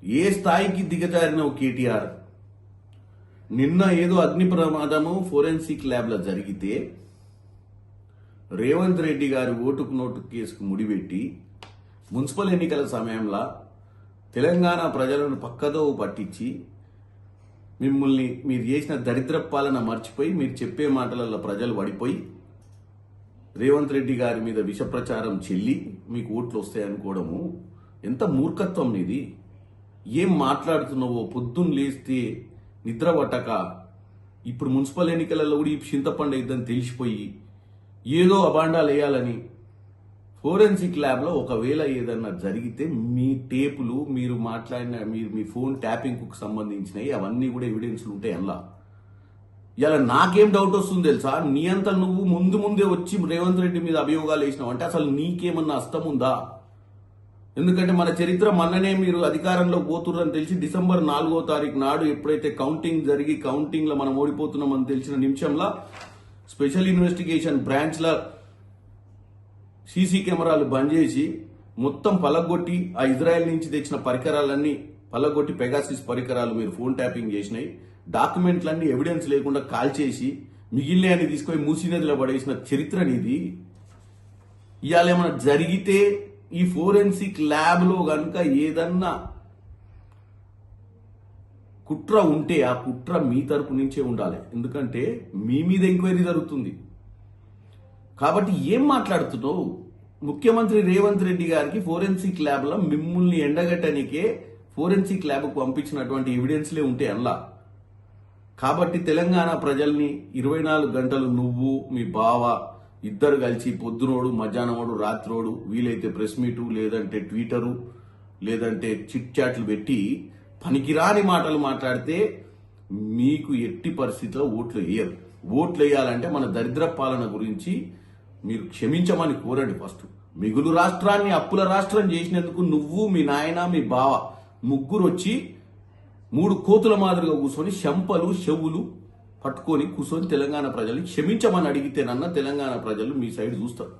ఏ స్థాయికి దిగజారినవు కేటీఆర్? నిన్న ఏదో అగ్ని ప్రమాదము ఫోరెన్సిక్ ల్యాబ్లో జరిగితే రేవంత్ రెడ్డి గారి ఓటుకు నోటు కేసుకు ముడిపెట్టి మున్సిపల్ ఎన్నికల సమయంలో తెలంగాణ ప్రజలను పక్కదో పట్టించి మిమ్మల్ని మీరు చేసిన దరిద్ర పాలన మర్చిపోయి మీరు చెప్పే మాటలలో ప్రజలు పడిపోయి రేవంత్ రెడ్డి గారి మీద విష ప్రచారం చెల్లి మీకు ఓట్లు వస్తాయనుకోవడము ఎంత మూర్ఖత్వం ఇది. ఏం మాట్లాడుతున్నావో? పొద్దున్న లేస్తే నిద్ర పట్టక ఇప్పుడు మున్సిపల్ ఎన్నికలలో కూడా ఈ చింతపండు ఇద్దని తెలిసిపోయి ఏదో అబాండాలు వేయాలని ఫోరెన్సిక్ ల్యాబ్లో ఒకవేళ ఏదన్నా జరిగితే మీ టేపులు మీరు మాట్లాడిన మీ ఫోన్ ట్యాపింగ్కు సంబంధించినవి అవన్నీ కూడా ఎవిడెన్స్లు ఉంటాయి అలా. ఇలా నాకేం డౌట్ వస్తుంది తెలుసా? నీ అంతా నువ్వు ముందే వచ్చి రేవంత్ రెడ్డి మీద అభియోగాలు వేసినావు అంటే అసలు నీకేమన్నా అస్తం ఉందా? ఎందుకంటే మన చరిత్ర మొన్ననే మీరు అధికారంలో పోతుర్రని తెలిసి డిసెంబర్ 4వ తారీఖు నాడు ఎప్పుడైతే కౌంటింగ్ జరిగి కౌంటింగ్లో మనం ఓడిపోతున్నామని తెలిసిన నిమిషంలో స్పెషల్ ఇన్వెస్టిగేషన్ బ్రాంచ్ల సీసీ కెమెరాలు బంద్ చేసి మొత్తం పలగొట్టి ఆ ఇజ్రాయెల్ నుంచి తెచ్చిన పరికరాలన్నీ పలగొట్టి పెగాసిస్ పరికరాలు మీరు ఫోన్ ట్యాపింగ్ చేసినాయి, డాక్యుమెంట్లన్నీ ఎవిడెన్స్ లేకుండా కాల్ చేసి మిగిలినని తీసుకొని మూసినదిలో పడేసిన చరిత్ర నీది. ఇవాళ ఏమైనా జరిగితే ఈ ఫోరెన్సిక్ ల్యాబ్లో కనుక ఏదన్నా కుట్ర ఉంటే ఆ కుట్ర మీ తరపు నుంచే ఉండాలి. ఎందుకంటే మీ మీద ఎంక్వైరీ జరుగుతుంది కాబట్టి ఏం మాట్లాడుతున్నావు? ముఖ్యమంత్రి రేవంత్ రెడ్డి గారికి ఫోరెన్సిక్ ల్యాబ్లో మిమ్మల్ని ఎండగట్టనికే ఫోరెన్సిక్ ల్యాబ్కు పంపించినటువంటి ఎవిడెన్స్లే ఉంటాయి అలా. కాబట్టి తెలంగాణ ప్రజల్ని 24 గంటలు నువ్వు మీ బావ ఇద్దరు కలిసి పొద్దునోడు మధ్యాహ్నమోడు రాత్రోడు వీలైతే ప్రెస్ మీటు లేదంటే ట్విట్టరు లేదంటే చిట్ చాట్లు పెట్టి పనికిరాని మాటలు మాట్లాడితే మీకు ఎట్టి పరిస్థితిలో ఓట్లు వేయరు. ఓట్లు వేయాలంటే మన దరిద్ర పాలన గురించి మీరు క్షమించమని కోరండి. ఫస్ట్ మిగులు రాష్ట్రాన్ని అప్పుల రాష్ట్రం చేసినందుకు నువ్వు మీ నాయన మీ బావ ముగ్గురు వచ్చి 3 కోతుల మాదిరిగా కూర్చొని శంపలు చెవులు పట్టుకొని కూర్చొని తెలంగాణ ప్రజల్ని క్షమించమని అడిగితేనన్నా తెలంగాణ ప్రజలు మీ సైడ్ చూస్తారు.